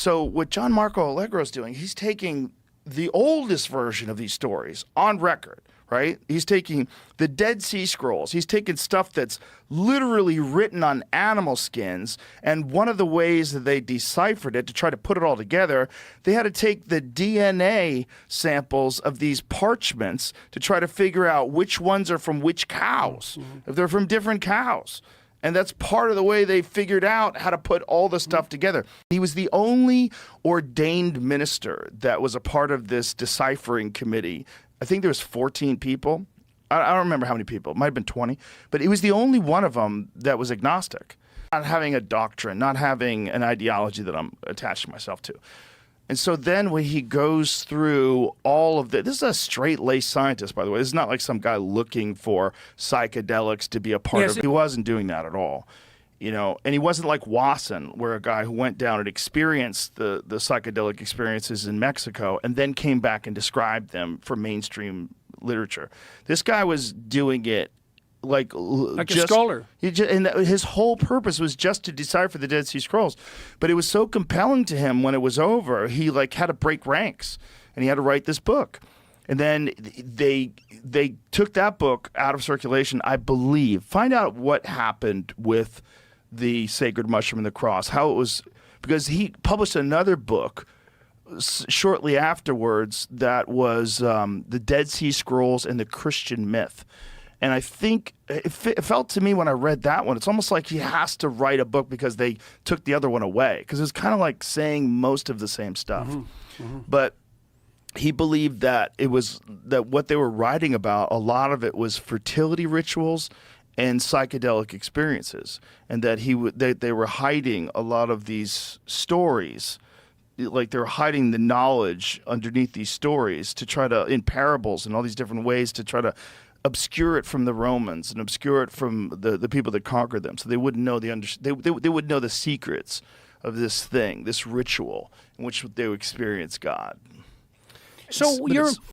So what John Marco Allegro is doing, he's taking the oldest version of these stories on record, right? He's taking the Dead Sea Scrolls. He's taking stuff that's literally written on animal skins. And one of the ways that they deciphered it to try to put it all together, they had to take the DNA samples of these parchments to try to figure out which ones are from which cows, if they're from different cows. And that's part of the way they figured out how to put all the stuff together. He was the only ordained minister that was a part of this deciphering committee. I think there was 14 people. I don't remember how many people. It might have been 20. But he was the only one of them that was agnostic. Not having a doctrine, not having an ideology that I'm attaching myself to. And so then when he goes through all of this is a straight-laced scientist, by the way. This is not like some guy looking for psychedelics to be a part of. He wasn't doing that at all. You know, and he wasn't like Wasson, where a guy who went down and experienced the psychedelic experiences in Mexico and then came back and described them for mainstream literature. This guy was doing it like a scholar. And his whole purpose was just to decipher the Dead Sea Scrolls. But it was so compelling to him when it was over, he like had to break ranks and he had to write this book. And then they took that book out of circulation, I believe. Find out what happened with the Sacred Mushroom and the Cross, how it was, because he published another book shortly afterwards that was the Dead Sea Scrolls and the Christian Myth. And I think it felt to me when I read that one, it's almost like he has to write a book because they took the other one away. Because it was kind of like saying most of the same stuff. But he believed that it was that what they were writing about, a lot of it was fertility rituals and psychedelic experiences. And that they were hiding a lot of these stories. Like they were hiding the knowledge underneath these stories to try to, in parables and all these different ways, to try to obscure it from the Romans and obscure it from the people that conquered them, so they wouldn't know they would know the secrets of this thing, this ritual in which they would experience God. So